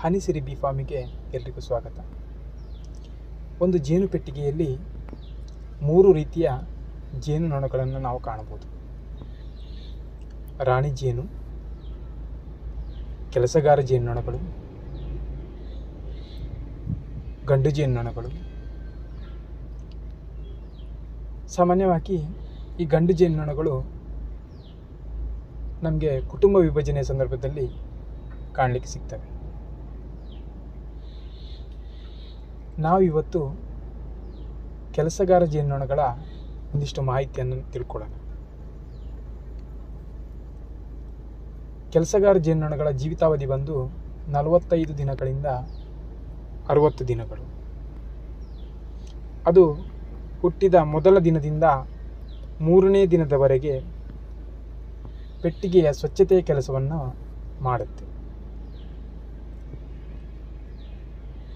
ಹನಿಸಿರಿ B ಫಾರ್ಮಿಗೆ ಎಲ್ರಿಗೂ ಸ್ವಾಗತ. ಒಂದು ಜೇನು ಪೆಟ್ಟಿಗೆಯಲ್ಲಿ 3 ರೀತಿಯ ಜೇನುನೊಣಗಳನ್ನು ನಾವು ಕಾಣಬಹುದು. ರಾಣಿ ಜೇನು, ಕೆಲಸಗಾರ ಜೇನುನೊಣಗಳು, ಗಂಡು ಜೇನುನೊಣಗಳು. ಸಾಮಾನ್ಯವಾಗಿ ಈ ಗಂಡು ಜೇನುನೊಣಗಳು ನಮಗೆ ಕುಟುಂಬ ವಿಭಜನೆಯ ಸಂದರ್ಭದಲ್ಲಿ ಕಾಣಲಿಕ್ಕೆ ಸಿಗ್ತವೆ. ನಾವಿವತ್ತು ಕೆಲಸಗಾರ ಜೇನುನೊಣಗಳ ಒಂದಿಷ್ಟು ಮಾಹಿತಿಯನ್ನು ತಿಳ್ಕೊಳ್ಳೋಣ. ಕೆಲಸಗಾರ ಜೇನುನೊಣಗಳ ಜೀವಿತಾವಧಿ ಬಂದು 45 ದಿನಗಳಿಂದ 60 ದಿನಗಳು. ಅದು ಹುಟ್ಟಿದ ಮೊದಲ ದಿನದಿಂದ 3ನೇ ದಿನದವರೆಗೆ ಪೆಟ್ಟಿಗೆಯ ಸ್ವಚ್ಛತೆಯ ಕೆಲಸವನ್ನು ಮಾಡುತ್ತೆ.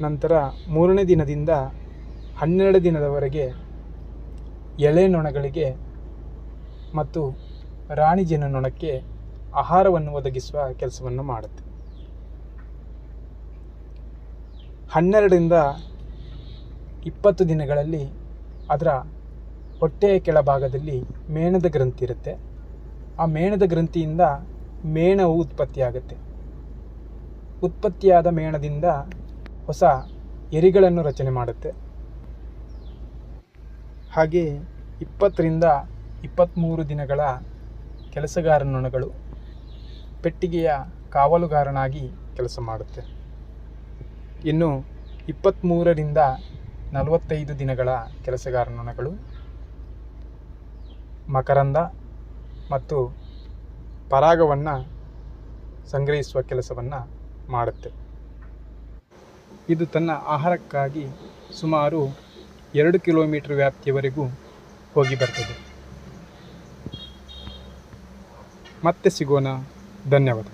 ನಂತರ 3ನೇ ದಿನದಿಂದ 12 ದಿನದವರೆಗೆ ಎಳೆ ನೊಣಗಳಿಗೆ ಮತ್ತು ರಾಣಿ ಜೇನುನೊಣಕ್ಕೆ ಆಹಾರವನ್ನು ಒದಗಿಸುವ ಕೆಲಸವನ್ನು ಮಾಡುತ್ತೆ. 12ರಿಂದ 20 ದಿನಗಳಲ್ಲಿ ಅದರ ಹೊಟ್ಟೆಯ ಕೆಳಭಾಗದಲ್ಲಿ ಮೇಣದ ಗ್ರಂಥಿ ಇರುತ್ತೆ. ಆ ಮೇಣದ ಗ್ರಂಥಿಯಿಂದ ಮೇಣವು ಉತ್ಪತ್ತಿಯಾಗುತ್ತೆ. ಉತ್ಪತ್ತಿಯಾದ ಮೇಣದಿಂದ ಹೊಸ ಎರಿಗಳನ್ನು ರಚನೆ ಮಾಡುತ್ತೆ. ಹಾಗೆ 20ರಿಂದ 23 ದಿನಗಳ ಕೆಲಸಗಾರ ನೊಣಗಳು ಪೆಟ್ಟಿಗೆಯ ಕಾವಲುಗಾರನಾಗಿ ಕೆಲಸ ಮಾಡುತ್ತೆ. ಇನ್ನು 23ರಿಂದ 45 ದಿನಗಳ ಕೆಲಸಗಾರ ನೊಣಗಳು ಮಕರಂದ ಮತ್ತು ಪರಾಗವನ್ನು ಸಂಗ್ರಹಿಸುವ ಕೆಲಸವನ್ನು ಮಾಡುತ್ತೆ. ಇದು ತನ್ನ ಆಹಾರಕ್ಕಾಗಿ ಸುಮಾರು 2 ಕಿಲೋಮೀಟರ್ ವ್ಯಾಪ್ತಿಯವರೆಗೂ ಹೋಗಿ ಬರ್ತದೆ. ಮತ್ತೆ ಸಿಗೋಣ. ಧನ್ಯವಾದ.